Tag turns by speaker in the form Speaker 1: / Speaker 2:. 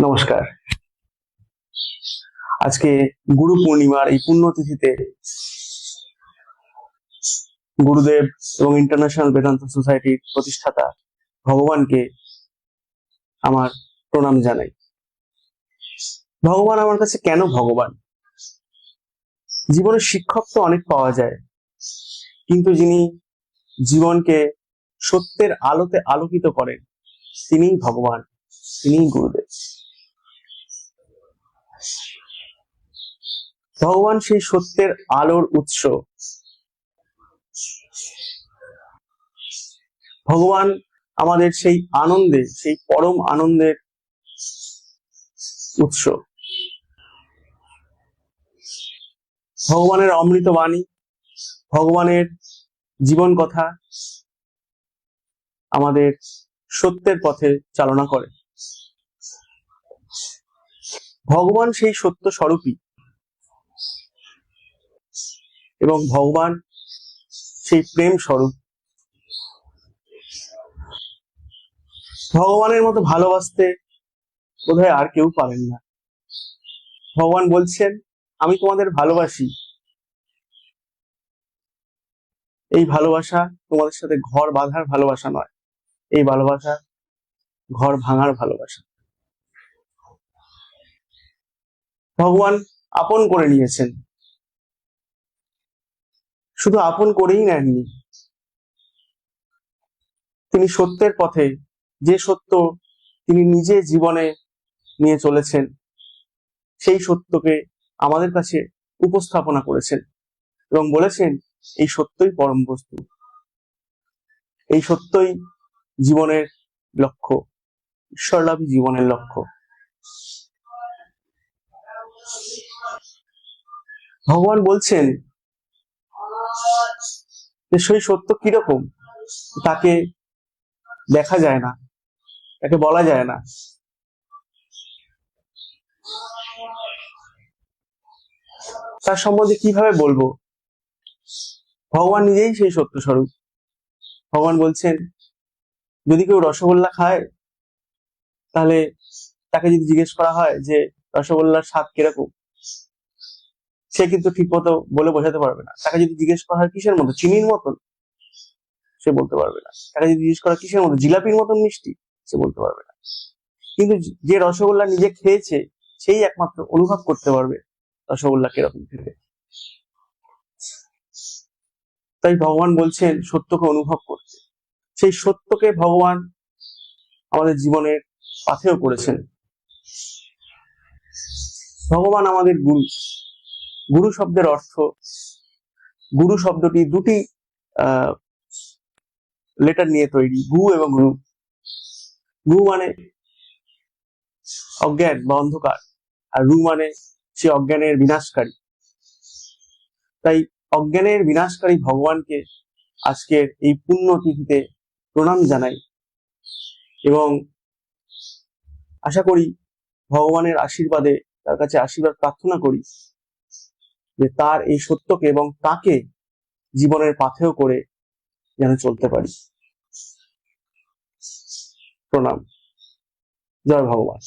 Speaker 1: নমস্কার। আজকে গুরু পূর্ণিমার এই পুণ্যতিথিতে গুরুদেব এবং ইন্টারন্যাশনাল বেদান্ত সোসাইটির প্রতিষ্ঠাতা ভগবানকে আমার প্রণাম জানাই। ভগবান আমার কাছে কেন ভগবান? জীবনের শিক্ষক তো অনেক পাওয়া যায়, কিন্তু যিনি জীবনকে সত্যের আলোতে আলোকিত করেন তিনিই ভগবান, তিনিই গুরুদেব। ভগবান সেই সত্যের আলোর উৎস। ভগবান আমাদের সেই আনন্দে, সেই পরম আনন্দের উৎস। ভগবানের অমৃত বাণী, ভগবানের জীবন কথা আমাদের সত্যের পথে চালনা করে। ভগবান সেই সত্য স্বরূপী এবং ভগবান সেই প্রেম স্বরূপ। ভগবানের মতো ভালোবাসতে বোধহয় আর কেউ পারেন না। ভগবান বলছেন, আমি তোমাদের ভালোবাসি। এই ভালোবাসা তোমাদের সাথে ঘর বাঁধার ভালোবাসা নয়, এই ভালোবাসা ঘর ভাঙার ভালোবাসা। ভগবান আপন করে নিয়েছেন, শুধু আপন করেই নেননি, তিনি সত্যের পথে, যে সত্য তিনি নিজে জীবনে নিয়ে চলেছেন, সেই সত্যকে আমাদের কাছে উপস্থাপনা করেছেন এবং বলেছেন এই সত্যই পরম বস্তু, এই সত্যই জীবনের লক্ষ্য, ঈশ্বরলাভী জীবনের লক্ষ্য। ভগবান বলছেন যে সেই সত্য কিরকম তাকে দেখা যায় না, তাকে বলা যায় না। তার সম্বন্ধে কিভাবে বলবো? ভগবান নিজেই সেই সত্য স্বরূপ। ভগবান বলছেন, যদি কেউ রসগোল্লা খায়, তাহলে তাকে যদি জিজ্ঞেস করা হয় যে রসগোল্লার স্বাদ কিরকম, সে কিন্তু ঠিক মতো বলে বোঝাতে পারবে না। তাকে যদি জিজ্ঞেস করা হয় কিসের মতো, চিনির মতন, সে বলতে পারবে না। তাকে যদি জিজ্ঞেস করা কিসের মতো, জিলাপির মতন মিষ্টি, সে বলতে পারবে না। কিন্তু যে রসগোল্লা নিজে খেয়েছে সেই একমাত্র অনুভব করতে পারবে রসগোল্লা কিরকম খেতে। তাই ভগবান বলছেন সত্যকে অনুভব করতে। সেই সত্যকে ভগবান আমাদের জীবনের পাথেয় করেছেন। ভগবান আমাদের গুরু। গুরু শব্দের অর্থ, গুরু শব্দটি দুটি লেটার নিয়ে তৈরি, গু এবং রু। গু মানে অজ্ঞান বা অন্ধকার, আর রু মানে সে অজ্ঞানের বিনাশকারী। তাই অজ্ঞানের বিনাশকারী ভগবানকে আজকের এই পুণ্য তিথিতে প্রণাম জানাই এবং আশা করি ভগবানের আশীর্বাদে, তার কাছে আশীর্বাদ প্রার্থনা করি যে তার এই সত্যকে এবং তাকে জীবনের পাথেয় করে যেন চলতে পারি। প্রণাম। জয় ভগবান।